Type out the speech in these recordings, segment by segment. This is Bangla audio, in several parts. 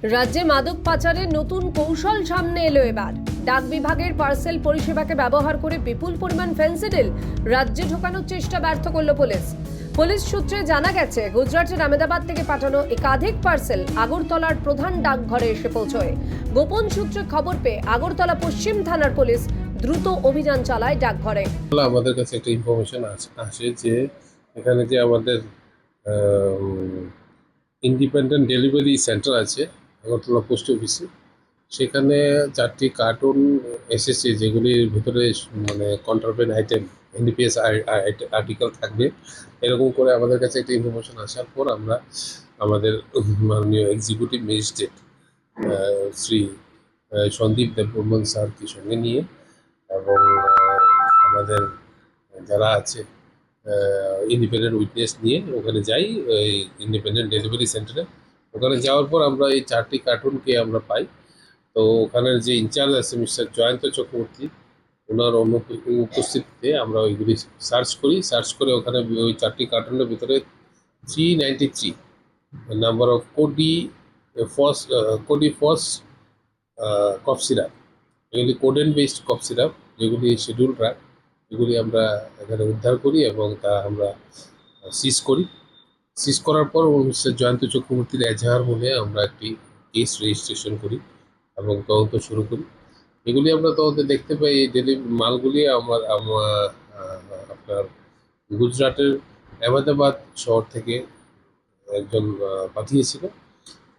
রাজ্যে মাদক পাচারের নতুন কৌশল সামনে এলো এবার। ডাক বিভাগের পার্সেল পরিষেবাকে ব্যবহার করে বিপুল পরিমাণ ফেন্সিডিল রাজ্যে ঢোকানোর চেষ্টা ব্যর্থ করল পুলিশ। পুলিশ সূত্রে জানা গেছে, গুজরাটের আহমেদাবাদ থেকে পাঠানো একাধিক পার্সেল আগরতলার প্রধান ডাকঘরে এসে পৌঁছয়। গোপন সূত্রে খবর পেয়ে আগরতলা পশ্চিম থানার পুলিশ দ্রুত অভিযান চালায় ডাকঘরে। আমাদের কাছে একটা ইনফরমেশন আসে যে এখানে যে আমাদের ইন্ডিপেন্ডেন্ট ডেলিভারি সেন্টার আছে আগরতলা পোস্ট অফিসে, সেখানে 4টি কার্টুন এসেছে যেগুলির ভিতরে মানে কন্ট্রাব্যান্ড আইটেম, এনডিপিএস আর্টিকেল থাকবে। এরকম করে আমাদের কাছে একটা ইনফরমেশন আসার পর আমরা আমাদের মাননীয় এক্সিকিউটিভ ম্যাজিস্ট্রেট শ্রী সন্দীপ দেববর্মন স্যারকে সঙ্গে নিয়ে এবং আমাদের যারা আছে ইন্ডিপেন্ডেন্ট উইটনেস নিয়ে ওখানে যাই, ওই ইন্ডিপেন্ডেন্ট ডেলিভারি সেন্টারে। ওখানে যাওয়ার পর আমরা এই 4টি কার্টুনকে আমরা পাই। তো ওখানের যে ইনচার্জ আছে মিস্টার জয়ন্ত চক্রবর্তী, ওনার উপস্থিতিতে আমরা ওইগুলি সার্চ করে ওখানে ওই 4টি কার্টুনের ভিতরে 393 নাম্বার অফ কোডি ফস কফ সিরাপ, এগুলি কোডেন বেসড কফ সিরাপ যেগুলি শিডিউল ড্রাগ, এগুলি আমরা এখানে উদ্ধার করি এবং তা আমরা সিজ করার পর মিস্টার জয়ন্ত চক্রবর্তীর এজাহার বলে আমরা একটি কেস রেজিস্ট্রেশন করি এবং তদন্ত শুরু করি। এগুলি আমরা তদন্তে দেখতে পাই এই মালগুলি আপনার গুজরাটের আহমেদাবাদ শহর থেকে একজন পাঠিয়েছিল।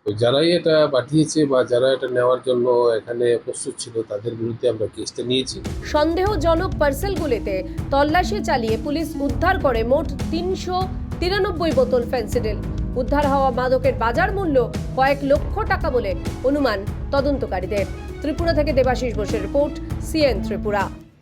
তো যারাই এটা পাঠিয়েছে বা যারা এটা নেওয়ার জন্য এখানে প্রস্তুত ছিল তাদের বিরুদ্ধে আমরা কেসটা নিয়েছি। সন্দেহজনক পার্সেলগুলিতে তল্লাশি চালিয়ে পুলিশ উদ্ধার করে মোট 393 বোতল ফেন্সিডিল। উদ্ধার হওয়া মাদকের বাজার মূল্য কয়েক লক্ষ টাকা বলে অনুমান তদন্তকারীদের। ত্রিপুরা থেকে দেবাশিস ঘোষের রিপোর্ট, সিএন ত্রিপুরা।